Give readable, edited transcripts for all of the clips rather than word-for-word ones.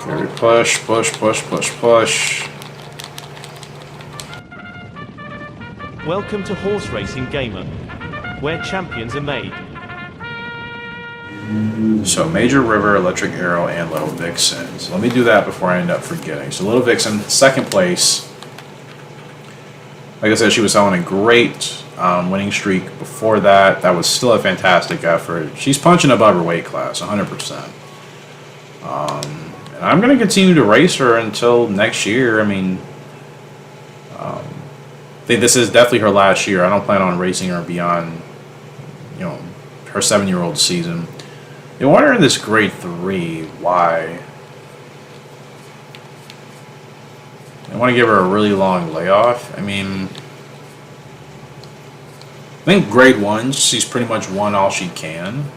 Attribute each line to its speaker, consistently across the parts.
Speaker 1: Carry push, push, push, push, push.
Speaker 2: Welcome to Horse Racing Gamer, where champions are made.
Speaker 1: So Major River, Electric Arrow, and Little Vixen. So let me do that before I end up forgetting. So Little Vixen, second place. Like I said, she was on a great winning streak before that. That was still a fantastic effort. She's punching above her weight class, 100%. And I'm going to continue to race her until next year. I mean, I think this is definitely her last year. I don't plan on racing her beyond, her 7-year-old season. You want her in this grade 3. Why? I want to give her a really long layoff. I mean, I think grade 1, she's pretty much won all she can.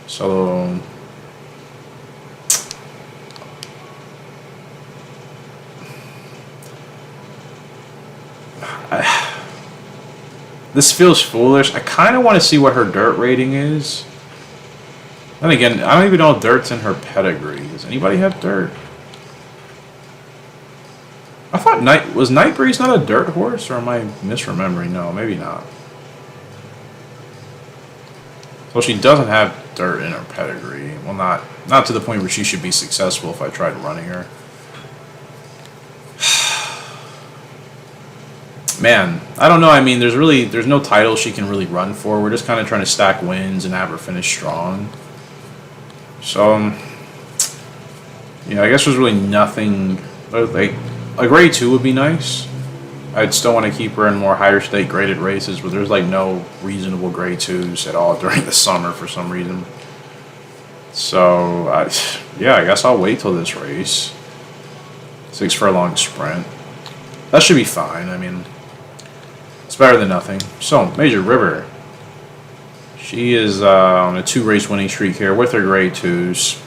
Speaker 1: So this feels foolish. I kind of want to see what her dirt rating is. Then again, I don't even know if dirt's in her pedigree. Does anybody have dirt? I thought Night Breeze not a dirt horse, or am I misremembering? No, maybe not. So she doesn't have dirt in her pedigree. Well, not to the point where she should be successful if I tried running her. Man, I don't know. I mean, there's no title she can really run for. We're just kind of trying to stack wins and have her finish strong. So, I guess there's really nothing. Like, a grade 2 would be nice. I'd still want to keep her in more higher stake graded races, but there's like no reasonable grade 2s at all during the summer for some reason. So, I guess I'll wait till this race. 6 furlong sprint. That should be fine. I mean, it's better than nothing. So, Major River. She is on a 2-race winning streak here with her grade 2s.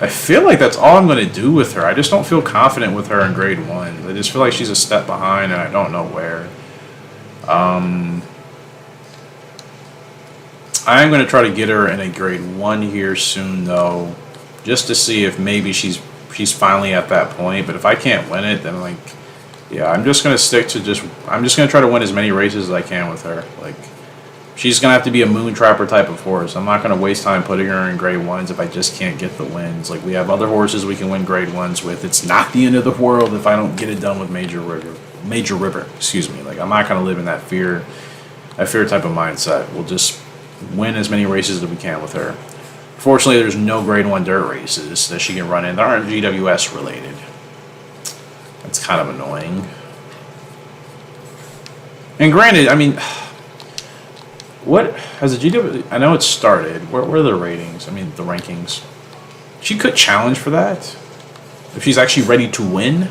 Speaker 1: I feel like that's all I'm going to do with her. I just don't feel confident with her in grade 1. I just feel like she's a step behind and I don't know where. I am going to try to get her in a grade 1 here soon, though, just to see if maybe she's finally at that point. But if I can't win it, then I'm just going to stick to I'm just going to try to win as many races as I can with her. She's going to have to be a moon trapper type of horse. I'm not going to waste time putting her in grade 1s if I just can't get the wins. We have other horses we can win grade 1s with. It's not the end of the world if I don't get it done with Major River, excuse me. I'm not going to live in that fear type of mindset. We'll just win as many races as we can with her. Fortunately, there's no grade 1 dirt races that she can run in that aren't GWS related. That's kind of annoying. And granted, I mean, what has the GW? I know it started. Where are the ratings? I mean, the rankings. She could challenge for that if she's actually ready to win.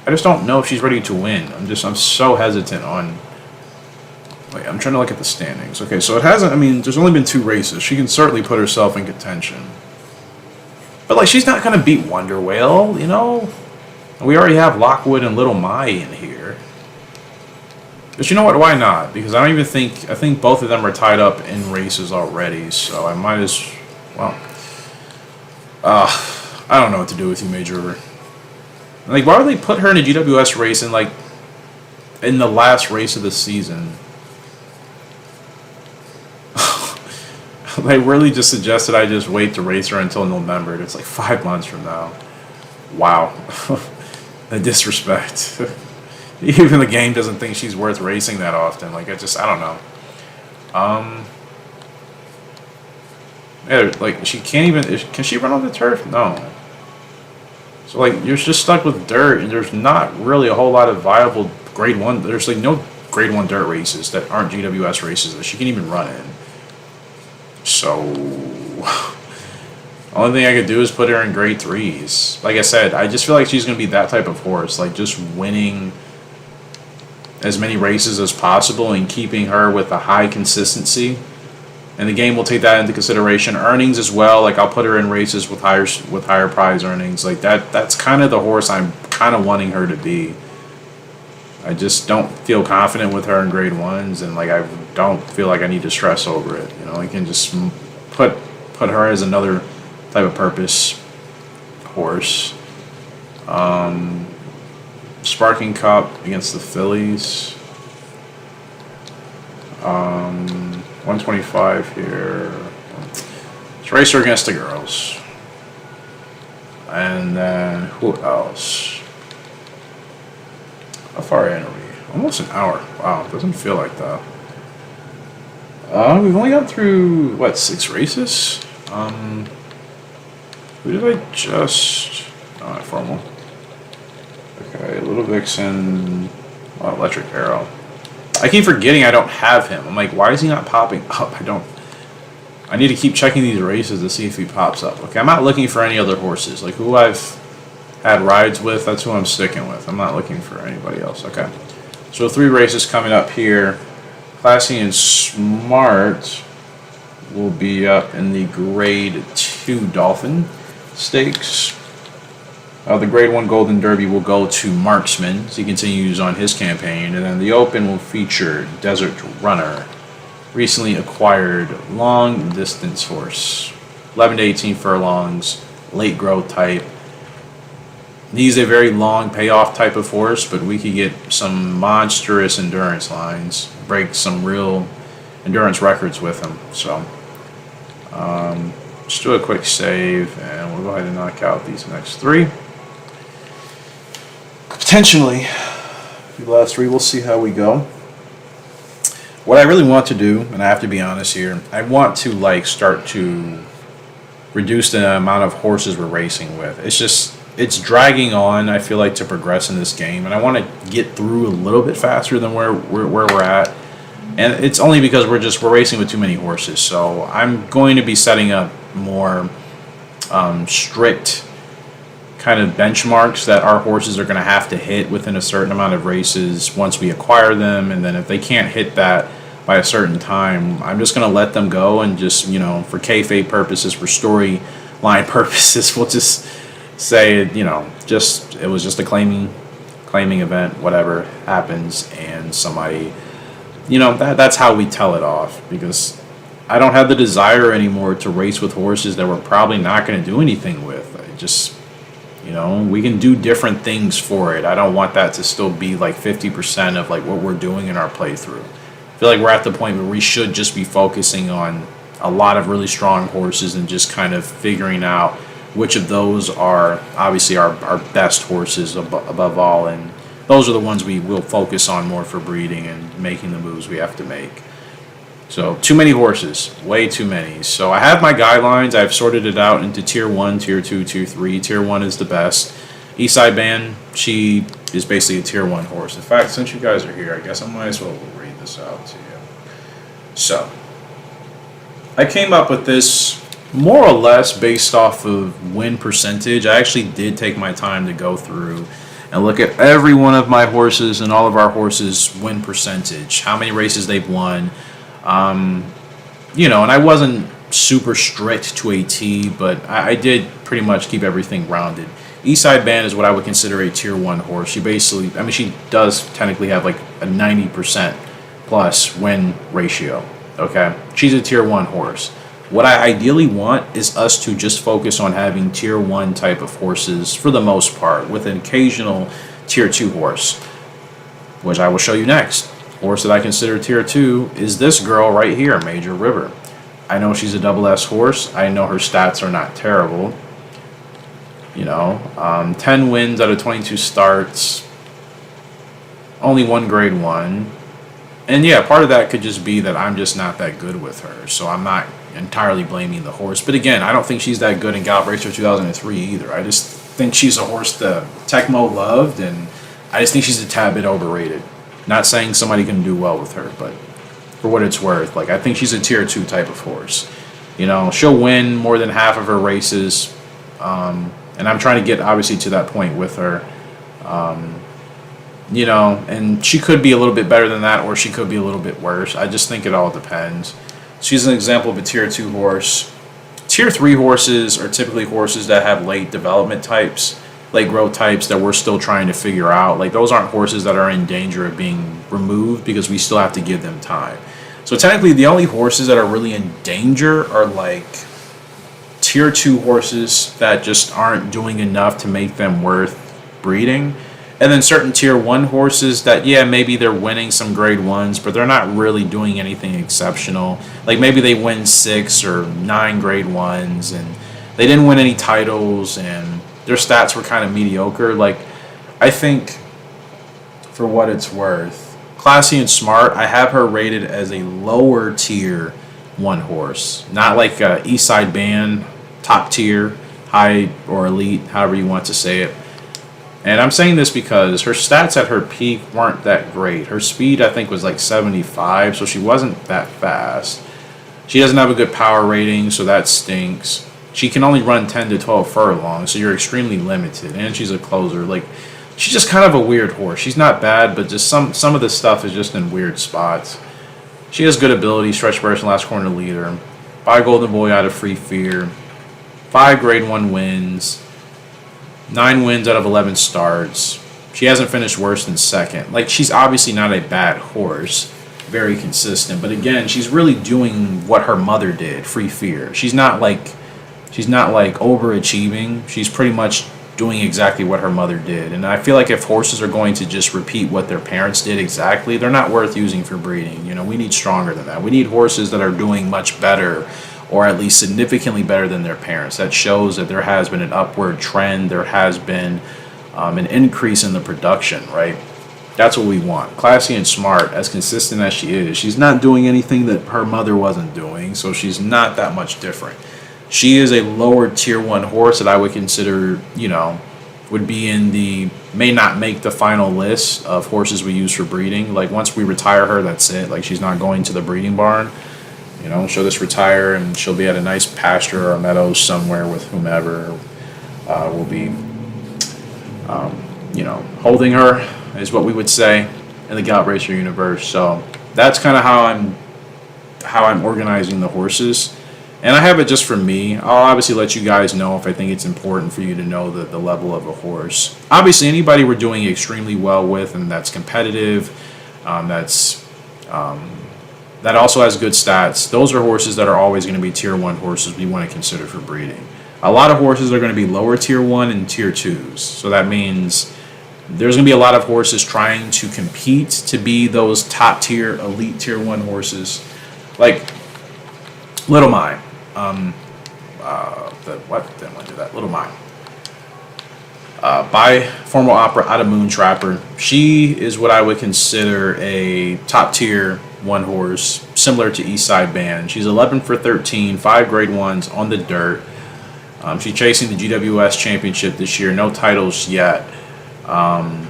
Speaker 1: I just don't know if she's ready to win. I'm so hesitant on. Wait, I'm trying to look at the standings. Okay, so it hasn't. I mean, there's only been 2 races. She can certainly put herself in contention. But she's not gonna beat Wonder Whale, We already have Lockwood and Little Mai in here. But you know what? Why not? Because I think both of them are tied up in races already. So I might as well. I don't know what to do with you, Major River. Why would they put her in a GWS race in the last race of the season? They really just suggested I just wait to race her until November. It's 5 months from now. Wow. The disrespect. Even the game doesn't think she's worth racing that often. I don't know. She can't even. Can she run on the turf? No. So you're just stuck with dirt, and there's not really a whole lot of viable grade 1. There's no grade 1 dirt races that aren't GWS races that she can even run in. So, only thing I could do is put her in grade 3s. Like I said, I just feel like she's going to be that type of horse, just winning as many races as possible and keeping her with a high consistency. And the game will take that into consideration. Earnings as well. I'll put her in races with higher prize earnings. That's kind of the horse I'm kind of wanting her to be. I just don't feel confident with her in grade 1s, and I don't feel like I need to stress over it. I can just put her as another type of purpose horse. Sparking Cup against the Phillies. 125 here. It's Racer against the girls. And then who else? How far in are we? Almost an hour. Wow, it doesn't feel like that. We've only gone through, what, 6 races? Who did I just... Oh, not formal. Okay, Little Vixen, Electric Arrow. I keep forgetting I don't have him. I'm like, why is he not popping up? I need to keep checking these races to see if he pops up. Okay, I'm not looking for any other horses. Like, who I've had rides with, that's who I'm sticking with. I'm not looking for anybody else. Okay. So 3 races coming up here. Classy and Smart will be up in the Grade 2 Dolphin Stakes. The Grade 1 Golden Derby will go to Marksman as he continues on his campaign. And then the Open will feature Desert Runner, recently acquired long distance horse. 11 to 18 furlongs, late growth type. He's a very long payoff type of horse, but we could get some monstrous endurance lines, break some real endurance records with him. So, just do a quick save, and we'll go ahead and knock out these next 3. Potentially, the last 3, we'll see how we go. What I really want to do, and I have to be honest here, I want to start to reduce the amount of horses we're racing with. It's dragging on, I feel like, to progress in this game, and I want to get through a little bit faster than where we're at. And it's only because we're racing with too many horses. So I'm going to be setting up more strict kind of benchmarks that our horses are going to have to hit within a certain amount of races once we acquire them. And then if they can't hit that by a certain time, I'm just going to let them go and just, for kayfabe purposes, for storyline purposes, we'll just say, it was just a claiming event, whatever happens, and somebody, that's how we tell it off, because I don't have the desire anymore to race with horses that we're probably not going to do anything with. I just, we can do different things for it. I don't want that to still be 50% of what we're doing in our playthrough. I feel like we're at the point where we should just be focusing on a lot of really strong horses and just kind of figuring out which of those are obviously our best horses above all, and those are the ones we will focus on more for breeding and making the moves we have to make. So, too many horses, way too many. So I have my guidelines. I've sorted it out into Tier 1, Tier 2, Tier 3. Tier 1 is the best. Eastside Band, she is basically a Tier 1 horse. In fact, since you guys are here, I guess I might as well read this out to you. So, I came up with this more or less based off of win percentage. I actually did take my time to go through and look at every one of my horses and all of our horses' win percentage, how many races they've won. And I wasn't super strict to a T, but I did pretty much keep everything rounded. Eastside Band is what I would consider a Tier 1 horse. She basically, she does technically have a 90% plus win ratio. Okay? She's a Tier 1 horse. What I ideally want is us to just focus on having Tier 1 type of horses for the most part, with an occasional Tier 2 horse, which I will show you next. Horse that I consider Tier 2 is this girl right here, Major River. I know she's a double S horse. I know her stats are not terrible. 10 wins out of 22 starts, only 1 Grade 1. And yeah, part of that could just be that I'm just not that good with her, so I'm not entirely blaming the horse. But again, I don't think she's that good in Gallop Racer 2003 either. I just think she's a horse that Tecmo loved, and I just think she's a tad bit overrated. Not saying somebody can do well with her, but for what it's worth, I think she's a Tier 2 type of horse. She'll win more than half of her races, and I'm trying to get obviously to that point with her. And she could be a little bit better than that, or she could be a little bit worse. I just think it all depends. She's an example of a Tier 2 horse. Tier 3 horses are typically horses that have late development types, late growth types that we're still trying to figure out. Those aren't horses that are in danger of being removed because we still have to give them time. So technically the only horses that are really in danger are tier 2 horses that just aren't doing enough to make them worth breeding. And then certain tier 1 horses that, yeah, maybe they're winning some grade 1s, but they're not really doing anything exceptional. Like maybe they win 6 or 9 grade 1s and they didn't win any titles and their stats were kind of mediocre. Like, I think, for what it's worth, Classy and Smart, I have her rated as a lower tier 1 horse. Not like Eastside Band, top tier, high or elite, however you want to say it. And I'm saying this because her stats at her peak weren't that great. Her speed, I think, was like 75, so she wasn't that fast. She doesn't have a good power rating, so that stinks. She can only run 10 to 12 furlongs, so you're extremely limited. And she's a closer. Like, she's just kind of a weird horse. She's not bad, but just some of the stuff is just in weird spots. She has good ability, stretch burst and last corner leader. 5 Golden Boy out of Free Fear. 5 grade 1 wins. 9 wins out of 11 starts. She hasn't finished worse than second. Like, she's obviously not a bad horse. Very consistent. But again, she's really doing what her mother did, Free Fear. She's not like overachieving. She's pretty much doing exactly what her mother did. And I feel like if horses are going to just repeat what their parents did exactly, they're not worth using for breeding. You know, we need stronger than that. We need horses that are doing much better, or at least significantly better than their parents. That shows that there has been an upward trend. There has been an increase in the production, right? That's what we want. Classy and Smart, as consistent as she is, she's not doing anything that her mother wasn't doing, so she's not that much different. She is a lower tier 1 horse that I would consider, you know, would be in the, may not make the final list of horses we use for breeding. Like, once we retire her, that's it. Like, she's not going to the breeding barn. You know, she'll just retire and she'll be at a nice pasture or meadows somewhere with whomever will be, you know, holding her, is what we would say in the Gallop Racer universe. So that's kind of how I'm organizing the horses. And I have it just for me. I'll obviously let you guys know if I think it's important for you to know the level of a horse. Obviously, anybody we're doing extremely well with and that's competitive, that also has good stats, those are horses that are always going to be tier 1 horses we want to consider for breeding. A lot of horses are going to be lower tier 1 and tier 2s. So that means there's going to be a lot of horses trying to compete to be those top tier, elite tier 1 horses. Like Little Mine. Didn't want to do that. Little Mine. By Formal Opera out of Moon Trapper. She is what I would consider a top tier 1 horse, similar to Eastside Band. She's 11 for 13, 5 grade 1s on the dirt. She's chasing the GWS championship this year. No titles yet. But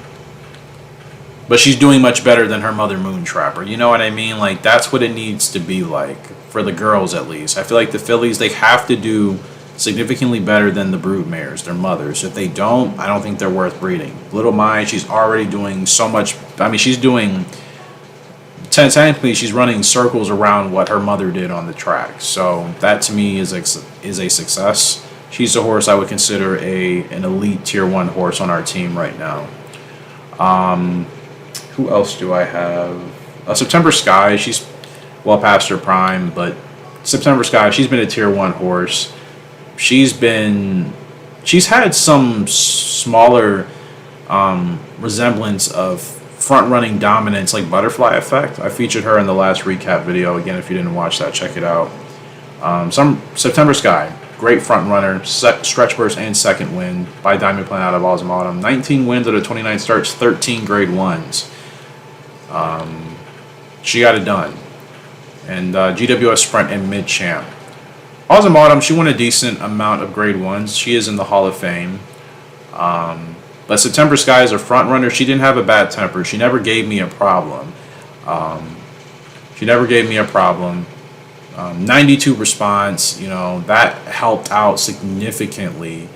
Speaker 1: she's doing much better than her mother, Moon Trapper. You know what I mean? Like, that's what it needs to be like, for the girls at least. I feel like the fillies, they have to do significantly better than the brood mares, their mothers. If they don't, I don't think they're worth breeding. Little Mai, she's already doing so much. I mean, she's doing, technically, she's running circles around what her mother did on the track. So that to me is a success. She's a horse I would consider an elite tier 1 horse on our team right now. Who else do I have? September Sky, she's well past her prime, but September Sky, she's been a tier 1 horse. She's had some smaller resemblance of front-running dominance, like Butterfly Effect. I featured her in the last recap video. Again, if you didn't watch that, check it out. September Sky, great front runner, stretch burst and second win by Diamond Plan out of Awesome Autumn. 19 wins out of 29 starts, 13 grade 1s. She got it done. And GWS Sprint and Mid Champ. Awesome Autumn, she won a decent amount of grade 1s. She is in the Hall of Fame. But September Sky is a front runner. She didn't have a bad temper. She never gave me a problem. 92 response, you know, that helped out significantly.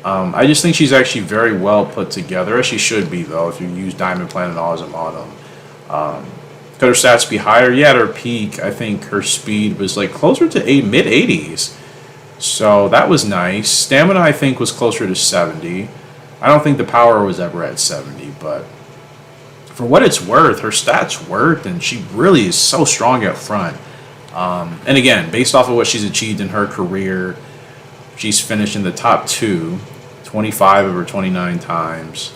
Speaker 1: I just think she's actually very well put together, as she should be, though, if you use Diamond Plan and Awesome Autumn. Could her stats be higher? Yeah, at her peak, I think her speed was like closer to mid-80s. So that was nice. Stamina, I think, was closer to 70. I don't think the power was ever at 70, but for what it's worth, her stats worked, and she really is so strong up front. And again, based off of what she's achieved in her career, She's finished in the top 2, 25 of her 29 times.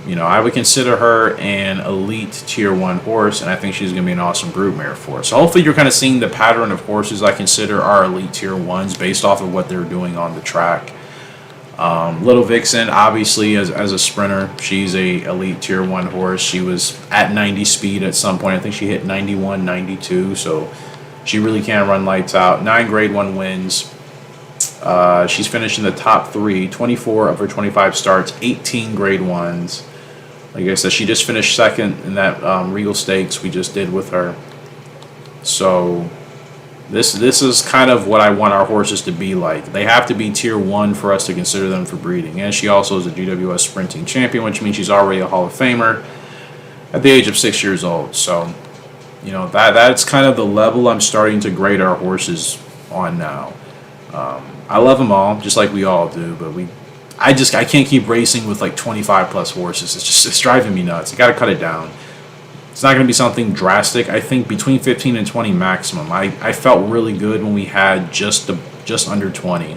Speaker 1: You know, I would consider her an elite tier 1 horse, and I think she's going to be an awesome broodmare for us. So hopefully you're kind of seeing the pattern of horses I consider are elite tier 1s based off of what they're doing on the track. Little Vixen, obviously, as a sprinter, she's a elite tier 1 horse. She was at 90 speed at some point. I think she hit 91, 92, so she really can run lights out. 9 grade 1 wins. She's finished in the top 3, 24 of her 25 starts, 18 grade 1s. Like I said, she just finished second in that Regal Stakes we just did with her. So this is kind of what I want our horses to be like. They have to be tier 1 for us to consider them for breeding. And she also is a GWS sprinting champion, which means she's already a Hall of Famer at the age of 6 years old. So, you know, that's kind of the level I'm starting to grade our horses on now. I love them all, just like we all do, but I can't keep racing with like 25 plus horses. It's driving me nuts. You got to cut it down. It's not going to be something drastic. I think between 15 and 20 maximum. I felt really good when we had just under 20,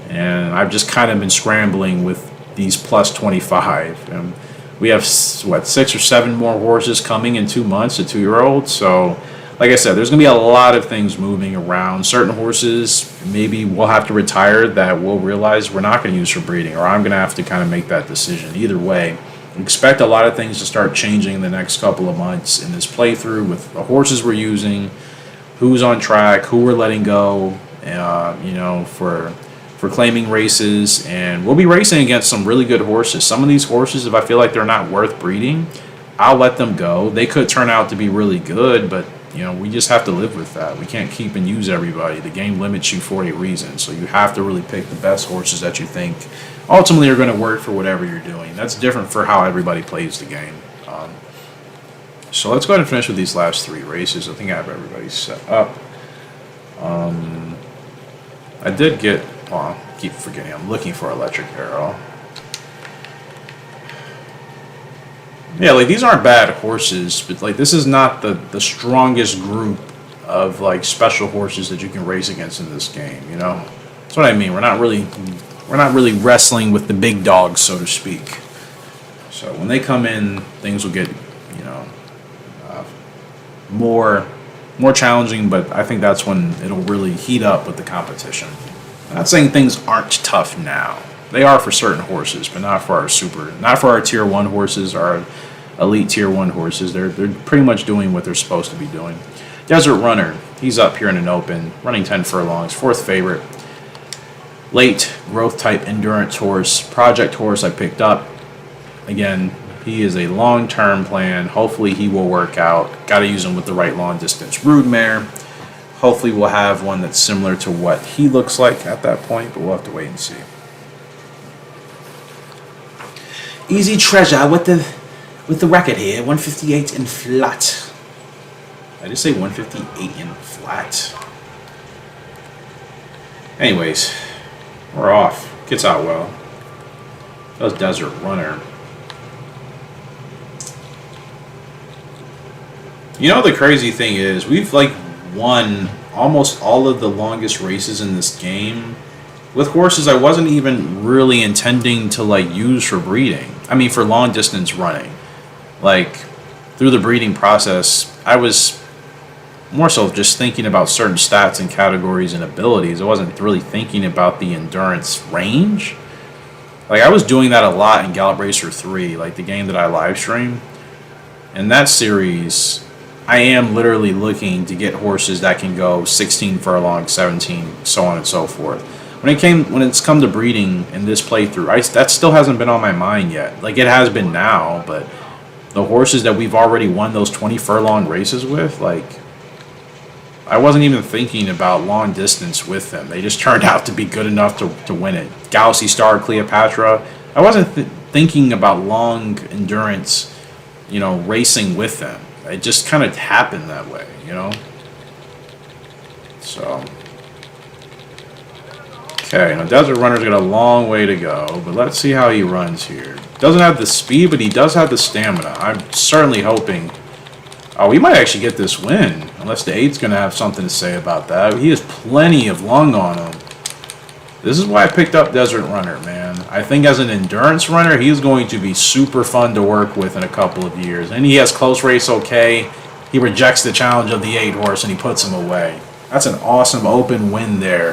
Speaker 1: and I've just kind of been scrambling with these plus 25. And we have 6 or 7 more horses coming in 2 months, a 2-year-old. So, like I said, there's going to be a lot of things moving around. Certain horses maybe we'll have to retire that we'll realize we're not going to use for breeding, or I'm going to have to kind of make that decision. Either way, expect a lot of things to start changing in the next couple of months in this playthrough with the horses we're using, who's on track, who we're letting go, you know, for claiming races. And we'll be racing against some really good horses. Some of these horses, if I feel like they're not worth breeding, I'll let them go. They could turn out to be really good, but you know, we just have to live with that. We can't keep and use everybody. The game limits you for a reason. So you have to really pick the best horses that you think ultimately are going to work for whatever you're doing. That's different for how everybody plays the game. So let's go ahead and finish with these last 3 races. I think I have everybody set up. I did get, well, I keep forgetting, I'm looking for Electric Arrow. Yeah, like these aren't bad horses, but like this is not the strongest group of like special horses that you can race against in this game, you know? That's what I mean. We're not really wrestling with the big dogs, so to speak. So when they come in, things will get, you know, more challenging, but I think that's when it'll really heat up with the competition. I'm not saying things aren't tough now. They are for certain horses, but not for our tier 1 horses, our elite tier 1 horses. They're pretty much doing what they're supposed to be doing. Desert Runner, he's up here in an open, running 10 furlongs, 4th favorite. Late growth type endurance horse, project horse I picked up. Again, he is a long-term plan. Hopefully he will work out. Got to use him with the right long distance broodmare. Hopefully we'll have one that's similar to what he looks like at that point, but we'll have to wait and see. Easy Treasure with the record here, 158 in flat. I just say 158 in flat. Anyways, we're off. Gets out well. Does Desert Runner. You know, the crazy thing is we've like won almost all of the longest races in this game with horses I wasn't even really intending to like use for breeding. I mean, for long distance running. Like through the breeding process, I was more so just thinking about certain stats and categories and abilities. I wasn't really thinking about the endurance range. Like I was doing that a lot in Gallop Racer 3, like the game that I live stream. In that series, I am literally looking to get horses that can go 16 furlongs, 17, so on and so forth. When it's come to breeding in this playthrough, that still hasn't been on my mind yet. Like it has been now, but the horses that we've already won those 20 furlong races with, like I wasn't even thinking about long distance with them. They just turned out to be good enough to win it. Galaxy Star, Cleopatra. I wasn't thinking about long endurance, you know, racing with them. It just kind of happened that way, you know? So, okay, now Desert Runner's got a long way to go, but let's see how he runs here. Doesn't have the speed, but he does have the stamina. I'm certainly hoping. Oh, we might actually get this win, unless the 8's going to have something to say about that. He has plenty of lung on him. This is why I picked up Desert Runner, man. I think as an endurance runner, he's going to be super fun to work with in a couple of years. And he has close race okay. He rejects the challenge of the 8 horse and he puts him away. That's an awesome open win there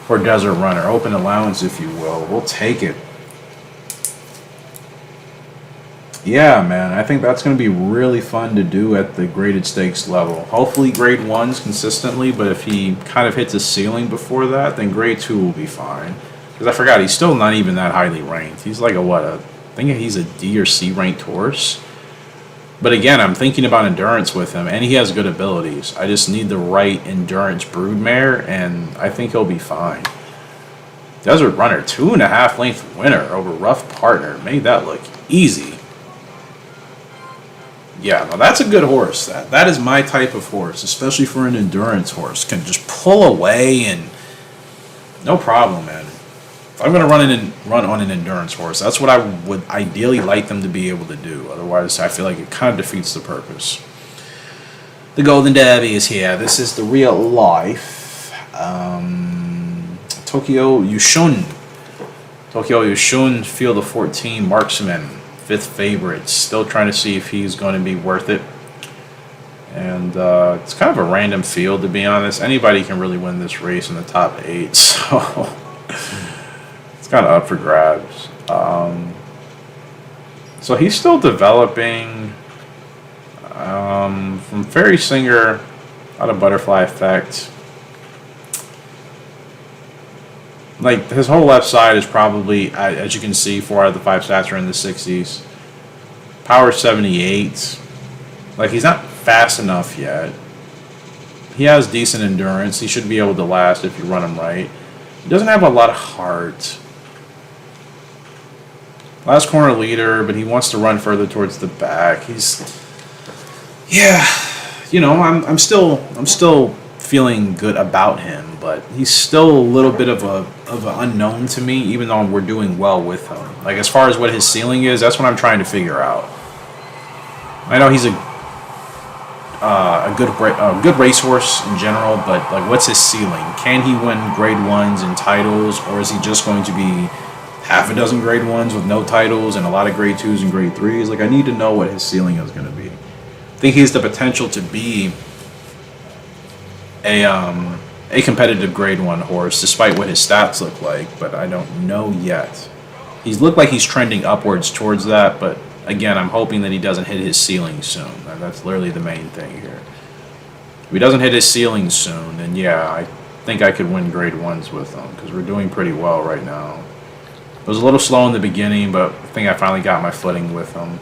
Speaker 1: for Desert Runner. Open allowance, if you will. We'll take it. Yeah, man, I think that's going to be really fun to do at the graded stakes level. Hopefully grade 1s consistently, but if he kind of hits a ceiling before that, then grade 2 will be fine. Because I forgot, he's still not even that highly ranked. He's like I think he's a D or C ranked horse. But again, I'm thinking about endurance with him, and he has good abilities. I just need the right endurance broodmare, and I think he'll be fine. Desert Runner, 2.5 length winner over Rough Partner. Made that look easy. Yeah, no, that's a good horse. That is my type of horse, especially for an endurance horse. Can just pull away and no problem, man. If I'm going to run on an endurance horse, that's what I would ideally like them to be able to do. Otherwise, I feel like it kind of defeats the purpose. The Golden Derby is here. This is the real life. Tokyo Yushun. Tokyo Yushun, field of 14, marksman. 5th favorite. Still trying to see if he's going to be worth it. And it's kind of a random field, to be honest. Anybody can really win this race in the top 8. So it's kind of up for grabs. So he's still developing. From Fairy Singer out of Butterfly Effect. Like, his whole left side is probably, as you can see, 4 out of the 5 stats are in the 60s. Power 78. Like, he's not fast enough yet. He has decent endurance. He should be able to last if you run him right. He doesn't have a lot of heart. Last corner leader, but he wants to run further towards the back. Yeah, you know, I'm still feeling good about him, but he's still a little bit of an unknown to me, even though we're doing well with him. Like, as far as what his ceiling is, that's what I'm trying to figure out. I know he's a good racehorse in general, but like, what's his ceiling? Can he win grade 1s and titles, or is he just going to be half a dozen grade 1s with no titles and a lot of grade 2s and grade 3s? Like, I need to know what his ceiling is going to be. I think he has the potential to be a competitive grade 1 horse, despite what his stats look like, but I don't know yet. He's looked like he's trending upwards towards that, but again, I'm hoping that he doesn't hit his ceiling soon. That's literally the main thing here. If he doesn't hit his ceiling soon, then yeah, I think I could win grade 1s with him, because we're doing pretty well right now. It was a little slow in the beginning, but I think I finally got my footing with him.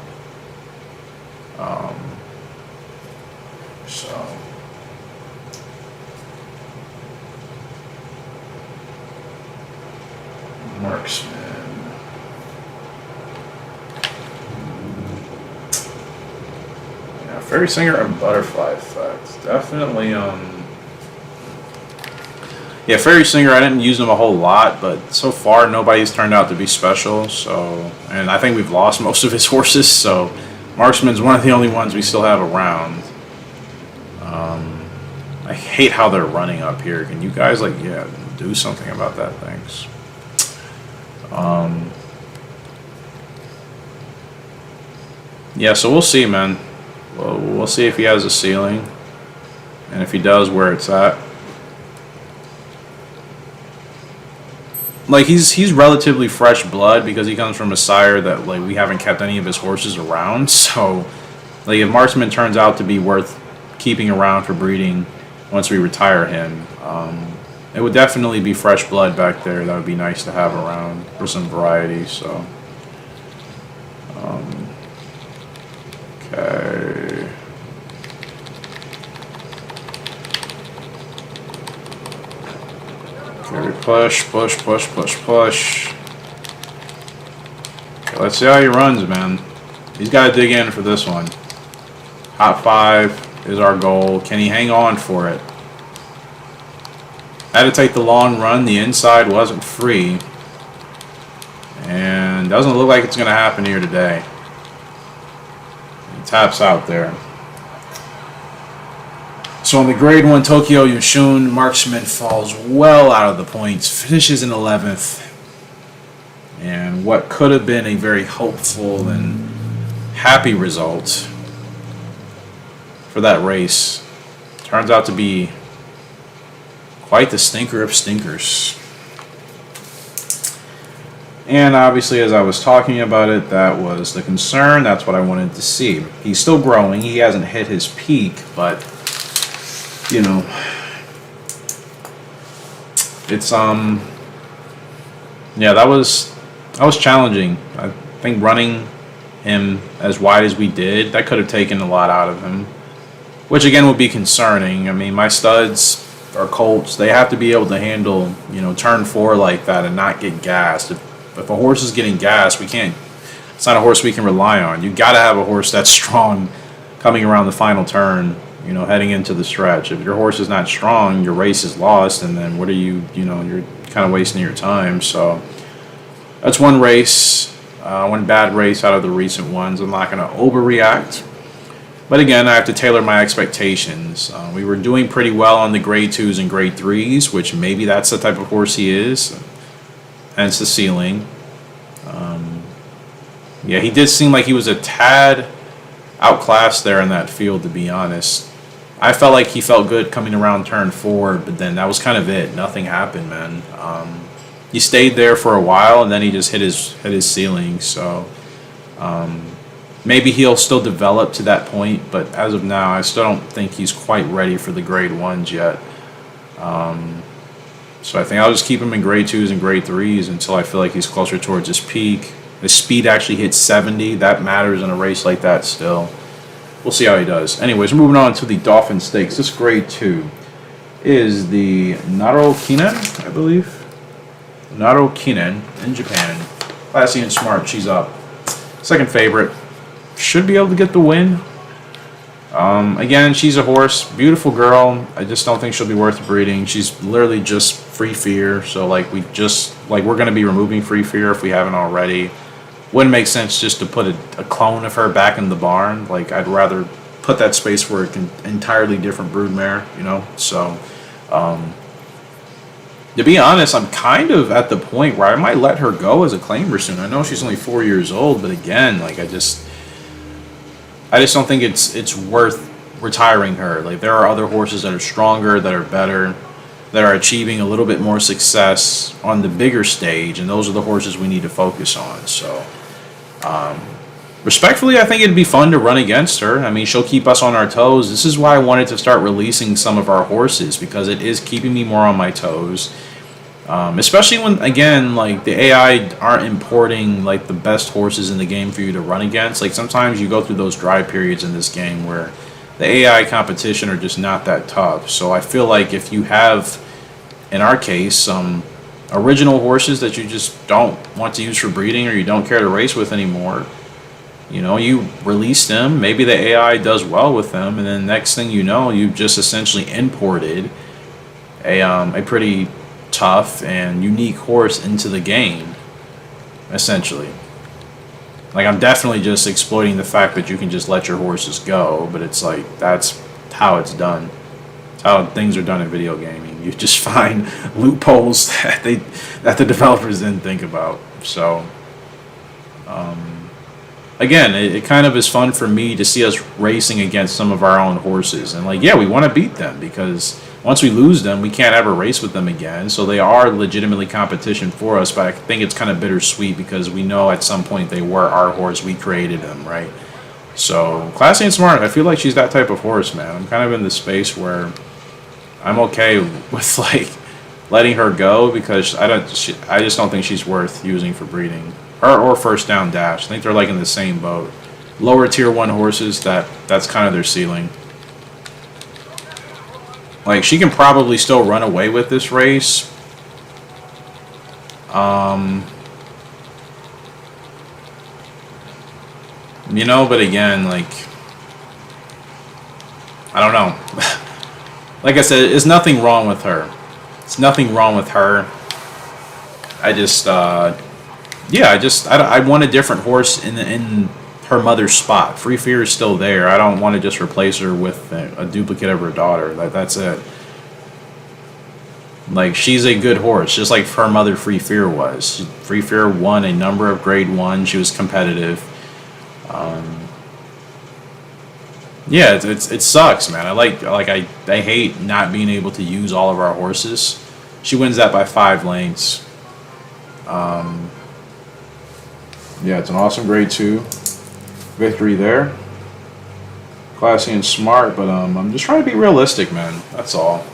Speaker 1: Marksman. Yeah, Fairy Singer and Butterfly Effect. Definitely, yeah, Fairy Singer, I didn't use them a whole lot, but so far nobody's turned out to be special, so, and I think we've lost most of his horses, so Marksman's one of the only ones we still have around. I hate how they're running up here. Can you guys, like, yeah, do something about that? Thanks. Yeah, so we'll see, man. We'll see if he has a ceiling, and if he does, where it's at. Like, he's relatively fresh blood because he comes from a sire that, like, we haven't kept any of his horses around. So, like, if Marksman turns out to be worth keeping around for breeding once we retire him, it would definitely be fresh blood back there. That would be nice to have around for some variety. So, okay. Okay, push. Okay, let's see how he runs, man. He's got to dig in for this one. Hot 5 is our goal. Can he hang on for it? Had to take the long run. The inside wasn't free. And doesn't look like it's going to happen here today. He taps out there. So on the grade 1 Tokyo Yoshun, Marksman falls well out of the points, finishes in 11th. And what could have been a very hopeful and happy result for that race turns out to be quite the stinker of stinkers. And obviously, as I was talking about it, that was the concern. That's what I wanted to see. He's still growing. He hasn't hit his peak, but you know, it's yeah, that was challenging. I think running him as wide as we did, that could have taken a lot out of him, which again would be concerning. I mean, my studs are colts. They have to be able to handle, you know, turn 4 like that and not get gassed. If a horse is getting gassed, it's not a horse we can rely on. You got to have a horse that's strong coming around the final turn, you know, heading into the stretch. If your horse is not strong, your race is lost, and then what are you know, you're kind of wasting your time. So that's one race, one bad race out of the recent ones. I'm not going to overreact. But again, I have to tailor my expectations. We were doing pretty well on the grade 2s and grade 3s, which maybe that's the type of horse he is. Hence the ceiling. Yeah, he did seem like he was a tad outclassed there in that field, to be honest. I felt like he felt good coming around turn 4, but then that was kind of it. Nothing happened, man. He stayed there for a while, and then he just hit his ceiling. So maybe he'll still develop to that point, but as of now, I still don't think he's quite ready for the grade 1s yet. So I think I'll just keep him in grade 2s and grade 3s until I feel like he's closer towards his peak. His speed actually hits 70. That matters in a race like that still. We'll see how he does. Anyways, we're moving on to the Dauphin Stakes. This grade 2 is the Narokinen, I believe. Narokinen in Japan. Classy and smart. She's up. Second favorite. Should be able to get the win. Again, she's a horse. Beautiful girl. I just don't think she'll be worth breeding. She's literally just free fear. So, like, we're going to be removing free fear if we haven't already. Wouldn't make sense just to put a clone of her back in the barn. Like, I'd rather put that space for an entirely different broodmare, you know? So, to be honest, I'm kind of at the point where I might let her go as a claimer soon. I know she's only 4 years old, but again, like, I just don't think it's worth retiring her. Like, there are other horses that are stronger, that are better, that are achieving a little bit more success on the bigger stage, and those are the horses we need to focus on. So, respectfully, I think it'd be fun to run against her. I mean, she'll keep us on our toes. This is why I wanted to start releasing some of our horses, because it is keeping me more on my toes. Especially when, again, like, the AI aren't importing, like, the best horses in the game for you to run against. Like, sometimes you go through those dry periods in this game where the AI competition are just not that tough. So I feel like if you have, in our case, some original horses that you just don't want to use for breeding or you don't care to race with anymore, you know, you release them, maybe the AI does well with them, and then next thing you know, you've just essentially imported a pretty tough and unique horse into the game, essentially. Like, I'm definitely just exploiting the fact that you can just let your horses go, but it's like, that's how it's done. It's how things are done in video gaming. You just find loopholes that the developers didn't think about. So, again, it kind of is fun for me to see us racing against some of our own horses. And, like, yeah, we want to beat them, because once we lose them, we can't ever race with them again. So they are legitimately competition for us, but I think it's kind of bittersweet because we know at some point they were our horse. We created them, right? So, classy and smart. I feel like she's that type of horse, man. I'm kind of in the space where I'm okay with, like, letting her go, because I just don't think she's worth using for breeding. Her or First Down Dash. I think they're, like, in the same boat. Lower tier 1 horses, that's kind of their ceiling. Like, she can probably still run away with this race. You know, but again, like, I don't know. Like I said, there's nothing wrong with her. It's nothing wrong with her. I just, I want a different horse in her mother's spot. Free Fear is still there. I don't want to just replace her with a duplicate of her daughter. That's it. Like, she's a good horse, just like her mother Free Fear was. Free Fear won a number of grade 1. She was competitive. Yeah, it sucks, man. I hate not being able to use all of our horses. She wins that by 5 lengths. Yeah, it's an awesome grade 2 victory there. Classy and smart, but I'm just trying to be realistic, man. That's all.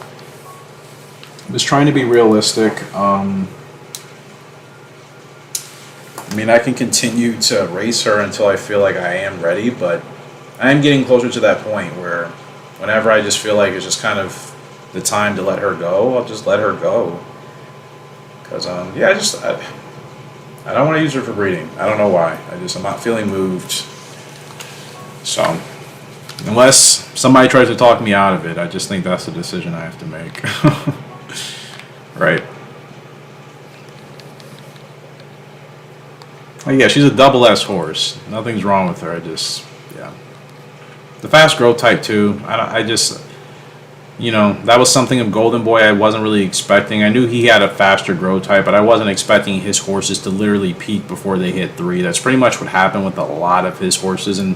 Speaker 1: I'm just trying to be realistic. I mean, I can continue to race her until I feel like I am ready, but I am getting closer to that point where whenever I just feel like it's just kind of the time to let her go, I'll just let her go. Because, yeah, I don't want to use her for breeding. I don't know why. I'm not feeling moved. So, unless somebody tries to talk me out of it, I just think that's the decision I have to make. Right. Oh, yeah, she's a double S horse. Nothing's wrong with her. Yeah. The fast growth type too. That was something of Golden Boy I wasn't really expecting. I knew he had a faster growth type, but I wasn't expecting his horses to literally peak before they hit 3. That's pretty much what happened with a lot of his horses, and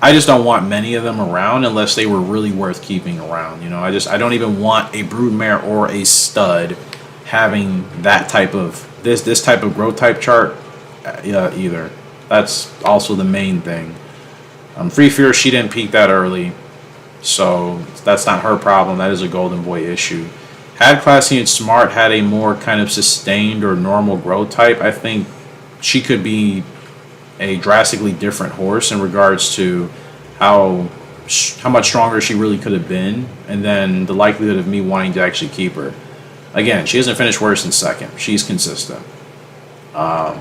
Speaker 1: I just don't want many of them around unless they were really worth keeping around. I don't even want a broodmare or a stud having that type of this type of growth type chart either. That's also the main thing. Free Fear, she didn't peak that early, so that's not her problem. That is a Golden Boy issue. Had Classy and Smart had a more kind of sustained or normal growth type, I think she could be a drastically different horse in regards to how much stronger she really could have been, and then the likelihood of me wanting to actually keep her. Again, she hasn't finished worse than second. She's consistent. How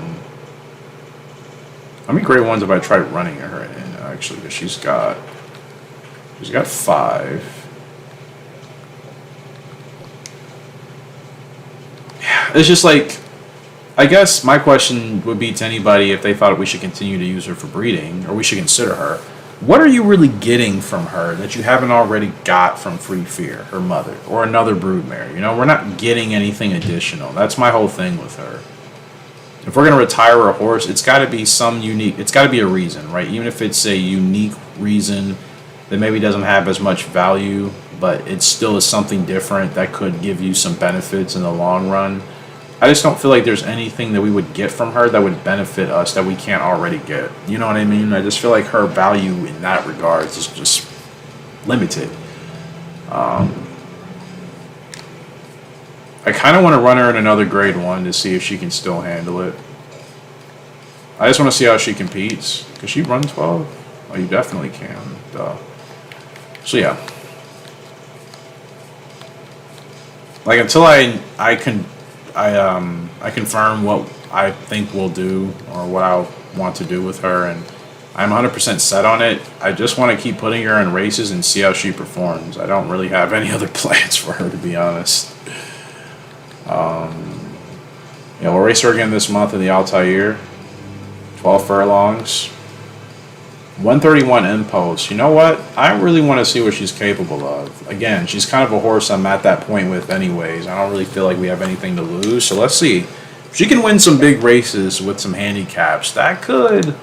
Speaker 1: many grade 1s have I tried running her in, actually? Because she's got 5. Yeah, it's just like, I guess my question would be to anybody if they thought we should continue to use her for breeding, or we should consider her. What are you really getting from her that you haven't already got from Free Fear, her mother, or another broodmare? We're not getting anything additional. That's my whole thing with her. If we're going to retire a horse, it's got to be it's got to be a reason, right? Even if it's a unique reason that maybe doesn't have as much value, but it still is something different that could give you some benefits in the long run. I just don't feel like there's anything that we would get from her that would benefit us that we can't already get. You know what I mean? I just feel like her value in that regard is just limited. I kind of want to run her in another grade 1 to see if she can still handle it. I just want to see how she competes. Can she run 12? Oh, you definitely can. Duh. So yeah. Like, until I confirm what I think we'll do or what I want to do with her, and I'm 100% set on it. I just want to keep putting her in races and see how she performs. I don't really have any other plans for her, to be honest. We'll race her again this month in the Altair. 12 furlongs. 131 impulse. You know what? I really want to see what she's capable of. Again, she's kind of a horse I'm at that point with anyways. I don't really feel like we have anything to lose. So let's see. If she can win some big races with some handicaps, that could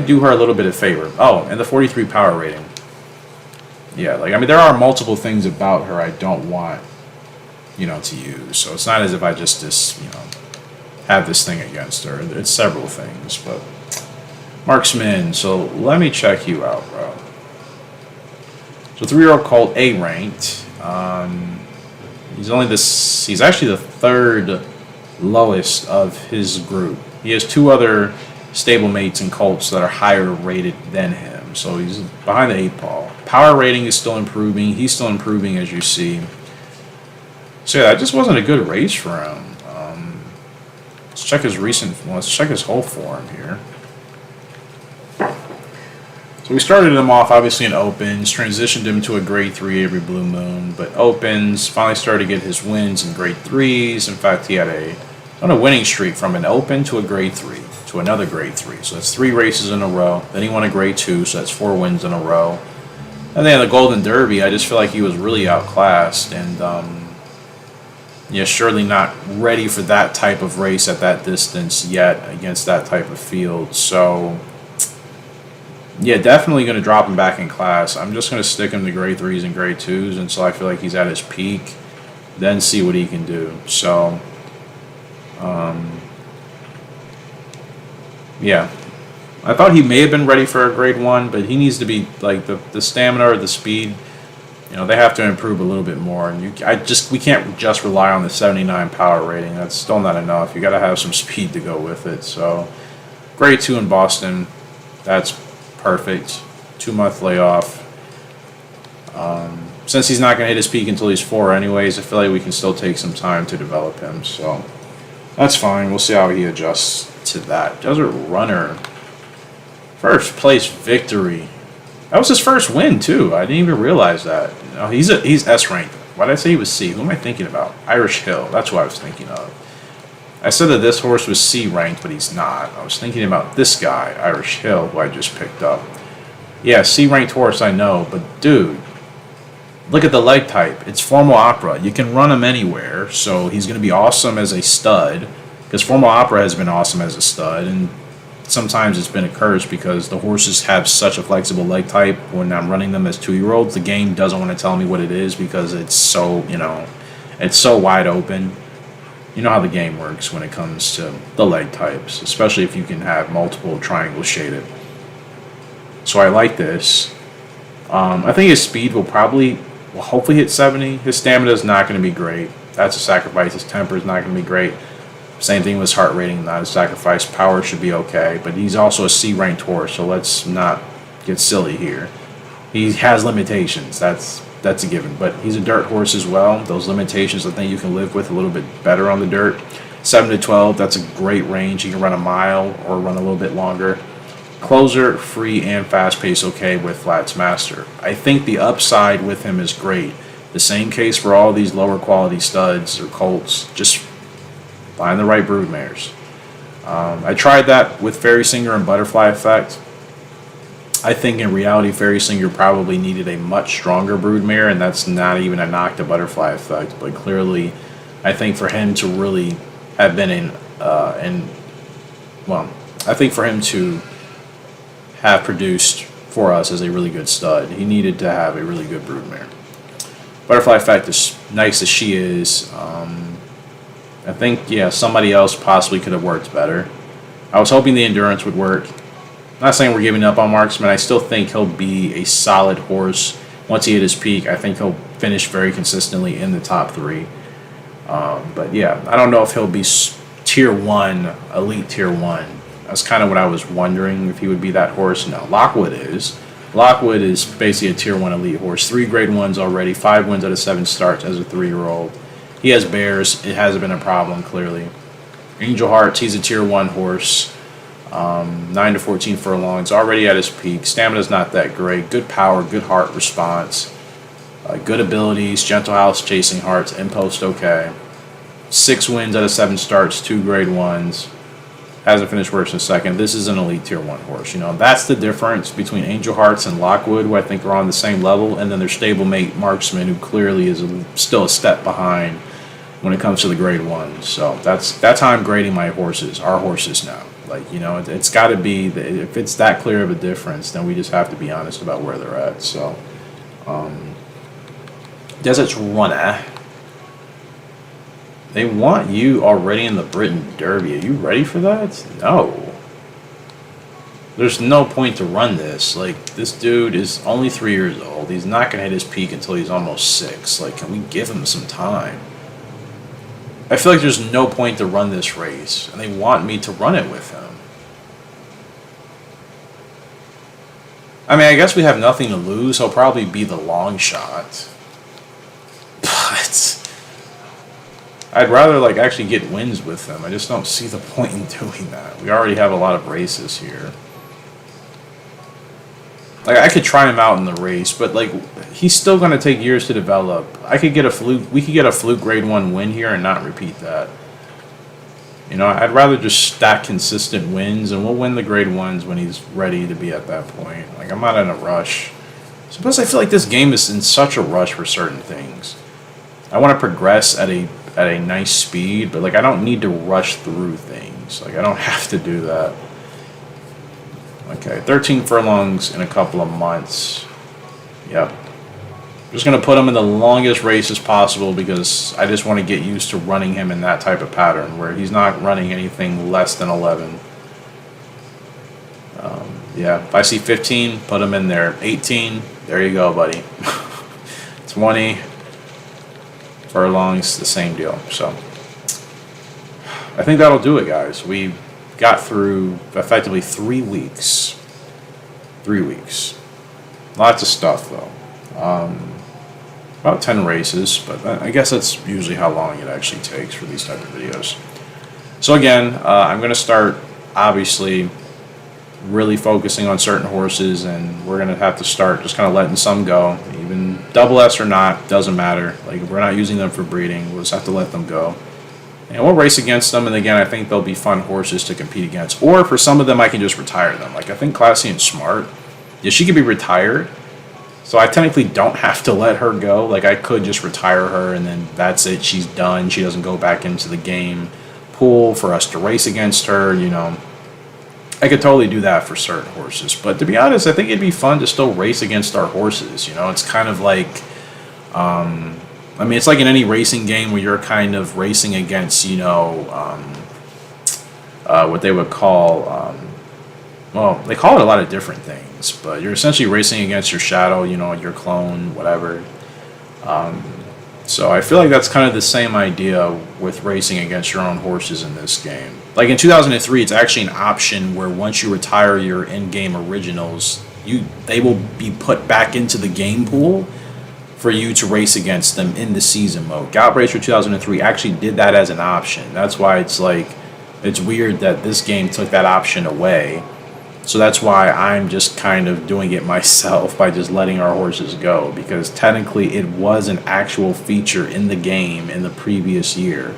Speaker 1: do her a little bit of favor. Oh, and the 43 power rating. Yeah, there are multiple things about her I don't want, to use. So it's not as if I just have this thing against her. It's several things, but Marksman, so let me check you out, bro. So 3-year-old colt, A ranked. He's actually the 3rd lowest of his group. He has 2 other stablemates and colts that are higher rated than him. So he's behind the 8 ball. Power rating is still improving. He's still improving, as you see. So yeah, that just wasn't a good race for him. Let's check his whole form here. So we started him off obviously in opens, transitioned him to a grade 3 every blue moon, but opens, finally started to get his wins in grade 3s. In fact, he had on a winning streak from an open to a grade 3. to another grade 3. So that's 3 races in a row. Then he won a grade 2, so that's 4 wins in a row. And then the Golden Derby, I just feel like he was really outclassed, and yeah, surely not ready for that type of race at that distance yet against that type of field. So yeah, definitely going to drop him back in class. I'm just going to stick him to grade 3s and grade 2s until I feel like he's at his peak, then see what he can do. So yeah, I thought he may have been ready for a grade 1, but he needs to be like the stamina or the speed. You know, they have to improve a little bit more, and we can't just rely on the 79 power rating. That's still not enough. You got to have some speed to go with it. So, grade 2 in Boston, that's perfect. 2-month layoff. Since he's not going to hit his peak until he's 4 anyways, I feel like we can still take some time to develop him. So, that's fine. We'll see how he adjusts to that. Desert Runner, first place victory. That was his first win too. I didn't even realize that. No, he's S ranked. Why did I say he was C? Who am I thinking about? Irish Hill. That's what I was thinking of. I said that this horse was C ranked, but he's not. I was thinking about this guy, Irish Hill, who I just picked up. Yeah, C ranked horse, I know, but dude, look at the leg type. It's Formal Opera. You can run him anywhere, so he's going to be awesome as a stud, because Formal Opera has been awesome as a stud, and sometimes it's been a curse because the horses have such a flexible leg type. When I'm running them as 2-year-olds, the game doesn't want to tell me what it is because it's so, it's so wide open. You know how the game works when it comes to the leg types, especially if you can have multiple triangles shaded. So I like this. I think his speed will hopefully hit 70. His stamina is not going to be great. That's a sacrifice. His temper is not going to be great. Same thing with his heart rating, not a sacrifice. Power should be okay, but he's also a C-ranked horse, so let's not get silly here. He has limitations. That's a given, but he's a dirt horse as well. Those limitations, I think you can live with a little bit better on the dirt. 7 to 12, that's a great range. He can run a mile or run a little bit longer. Closer, free, and fast pace okay with Flats Master. I think the upside with him is great. The same case for all these lower quality studs or colts. Just find the right broodmares. I tried that with Fairy Singer and Butterfly Effect. I think in reality, Fairy Singer probably needed a much stronger broodmare, and that's not even a knock to Butterfly Effect. But clearly, I think for him to really have been I think for him to have produced for us as a really good stud, he needed to have a really good broodmare. Butterfly Effect, as nice as she is, I think, somebody else possibly could have worked better. I was hoping the endurance would work. I'm not saying we're giving up on Marksman. I still think he'll be a solid horse. Once he hit his peak, I think he'll finish very consistently in the top 3. But yeah, I don't know if he'll be tier 1, elite tier 1. That's kind of what I was wondering, if he would be that horse. No, Lockwood is. Lockwood is basically a tier 1 elite horse. 3 grade 1s already, 5 wins out of 7 starts as a 3-year-old. He has bears. It hasn't been a problem, clearly. Angel Hearts, he's a tier 1 horse. 9 to 14 furlongs, already at his peak. Stamina's not that great. Good power, good heart response. Good abilities, gentle house, chasing hearts, impost okay. 6 wins out of 7 starts, 2 grade 1s. Hasn't finished worse than second. This is an elite tier 1 horse. That's the difference between Angel Hearts and Lockwood, who I think are on the same level, and then their stablemate Marksman, who clearly is still a step behind when it comes to the grade 1. So that's how I'm grading my horses, our horses now. It's got to be, if it's that clear of a difference, then we just have to be honest about where they're at. So, Desert Runner, they want you already in the Britain Derby. Are you ready for that? No. There's no point to run this. This dude is only 3 years old. He's not going to hit his peak until he's almost 6. Can we give him some time? I feel like there's no point to run this race, and they want me to run it with him. I mean, I guess we have nothing to lose. He'll probably be the long shot. But I'd rather, actually get wins with him. I just don't see the point in doing that. We already have a lot of races here. I could try him out in the race, but, he's still going to take years to develop. We could get a fluke grade 1 win here and not repeat that. You know, I'd rather just stack consistent wins, and we'll win the grade 1s when he's ready to be at that point. Like, I'm not in a rush. So plus I feel like this game is in such a rush for certain things. I want to progress at a nice speed, but like I don't need to rush through things. Like I don't have to do that. Okay, 13 furlongs in a couple of months. Yep. Just going to put him in the longest races possible because I just want to get used to running him in that type of pattern where he's not running anything less than 11. Yeah, if I see 15, put him in there. 18, there you go, buddy. 20 furlongs, the same deal. So I think that'll do it, guys. We got through effectively 3 weeks. 3 weeks. Lots of stuff, though. About 10 races, but I guess that's usually how long it actually takes for these type of videos. So again, I'm going to start, obviously, really focusing on certain horses, and we're going to have to start just kind of letting some go. Even double S or not, doesn't matter. Like, if we're not using them for breeding, we'll just have to let them go. And we'll race against them, and again, I think they'll be fun horses to compete against. Or for some of them, I can just retire them. Like, I think Classy and Smart, yeah, she could be retired. So I technically don't have to let her go. Like, I could just retire her, and then that's it. She's done. She doesn't go back into the game pool for us to race against her, you know. I could totally do that for certain horses. But to be honest, I think it'd be fun to still race against our horses. You know, it's kind of like, I mean, it's like in any racing game where you're kind of racing against, you know, what they would call, well, they call it a lot of different things, but you're essentially racing against your shadow, you know, your clone, whatever. So I feel like that's kind of the same idea with racing against your own horses in this game. Like in 2003, it's actually an option where once you retire your in-game originals, they will be put back into the game pool for you to race against them in the season mode. Gallop Racer 2003 actually did that as an option. That's why it's like, it's weird that this game took that option away. So that's why I'm just kind of doing it myself by just letting our horses go, because technically it was an actual feature in the game in the previous year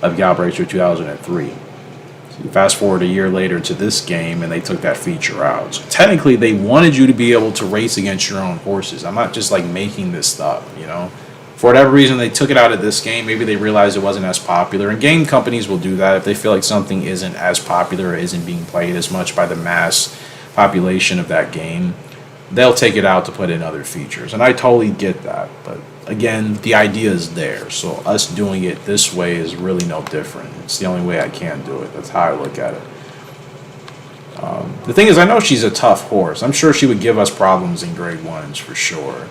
Speaker 1: of Gallop Racer 2003. So you fast forward a year later to this game and they took that feature out. So technically they wanted you to be able to race against your own horses. I'm not just like making this stuff, you know. For whatever reason, they took it out of this game. Maybe they realized it wasn't as popular. And game companies will do that if they feel like something isn't as popular or isn't being played as much by the mass population of that game. They'll take it out to put in other features. And I totally get that. But again, the idea is there. So us doing it this way is really no different. It's the only way I can do it. That's how I look at it. The thing is, I know she's a tough horse. I'm sure she would give us problems in grade 1s for sure.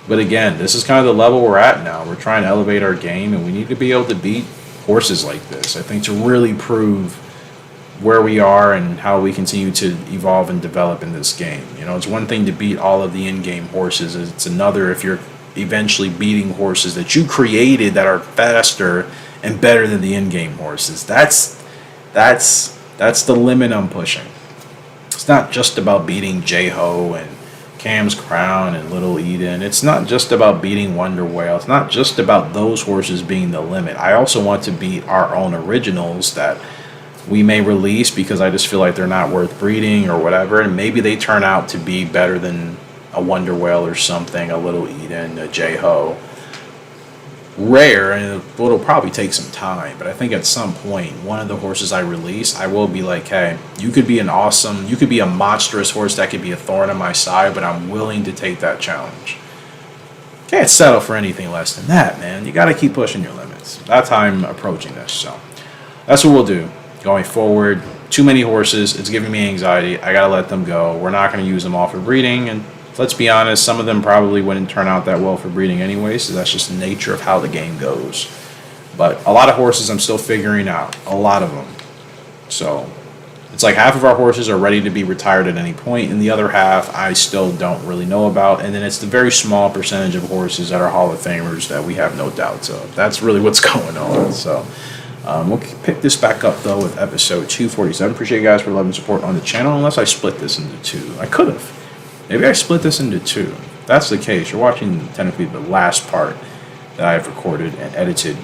Speaker 1: But again, this is kind of the level we're at now. We're trying to elevate our game, and we need to be able to beat horses like this, I think, to really prove where we are and how we continue to evolve and develop in this game. You know, it's one thing to beat all of the in-game horses. It's another if you're eventually beating horses that you created that are faster and better than the in-game horses. That's the limit I'm pushing. It's not just about beating J-Ho and Cam's Crown and Little Eden. It's not just about beating Wonder Whale. It's not just about those horses being the limit. I also want to beat our own originals that we may release because I just feel like they're not worth breeding or whatever, and maybe they turn out to be better than a Wonder Whale or something, a Little Eden, a J-Ho. Rare, and it'll probably take some time, but I think at some point, one of the horses I release, I will be like, hey, you could be a monstrous horse that could be a thorn in my side, but I'm willing to take that challenge. Can't settle for anything less than that, man. You got to keep pushing your limits. That's how I'm approaching this, so that's what we'll do going forward. Too many horses, it's giving me anxiety. I got to let them go. We're not going to use them all for breeding, and let's be honest, some of them probably wouldn't turn out that well for breeding anyway, so that's just the nature of how the game goes. But a lot of horses I'm still figuring out, a lot of them. So it's like half of our horses are ready to be retired at any point, and the other half I still don't really know about. And then it's the very small percentage of horses that are Hall of Famers that we have no doubts of. That's really what's going on. So we'll pick this back up, though, with episode 247. Appreciate you guys for love and support on the channel, unless I split this into two. I could have. Maybe I split this into two. If that's the case, you're watching technically the last part that I've recorded and edited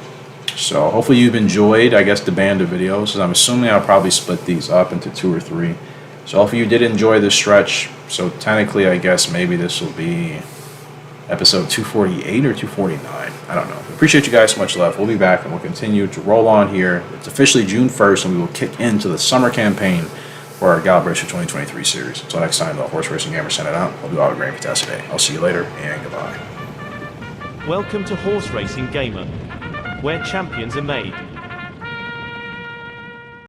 Speaker 1: So hopefully you've enjoyed, I guess, the band of videos. I'm assuming I'll probably split these up into 2 or 3. So hopefully you did enjoy this stretch. So technically, I guess maybe this will be episode 248 or 249. I don't know. Appreciate you guys so much, love. We'll be back and we'll continue to roll on here. It's officially June 1st, and we will kick into the summer campaign for our Gallop 2023 series. Until next time, the Horse Racing Gamer sent it out. Hope you all have a great fantastic day. I'll see you later, and goodbye.
Speaker 2: Welcome to Horse Racing Gamer, where champions are made.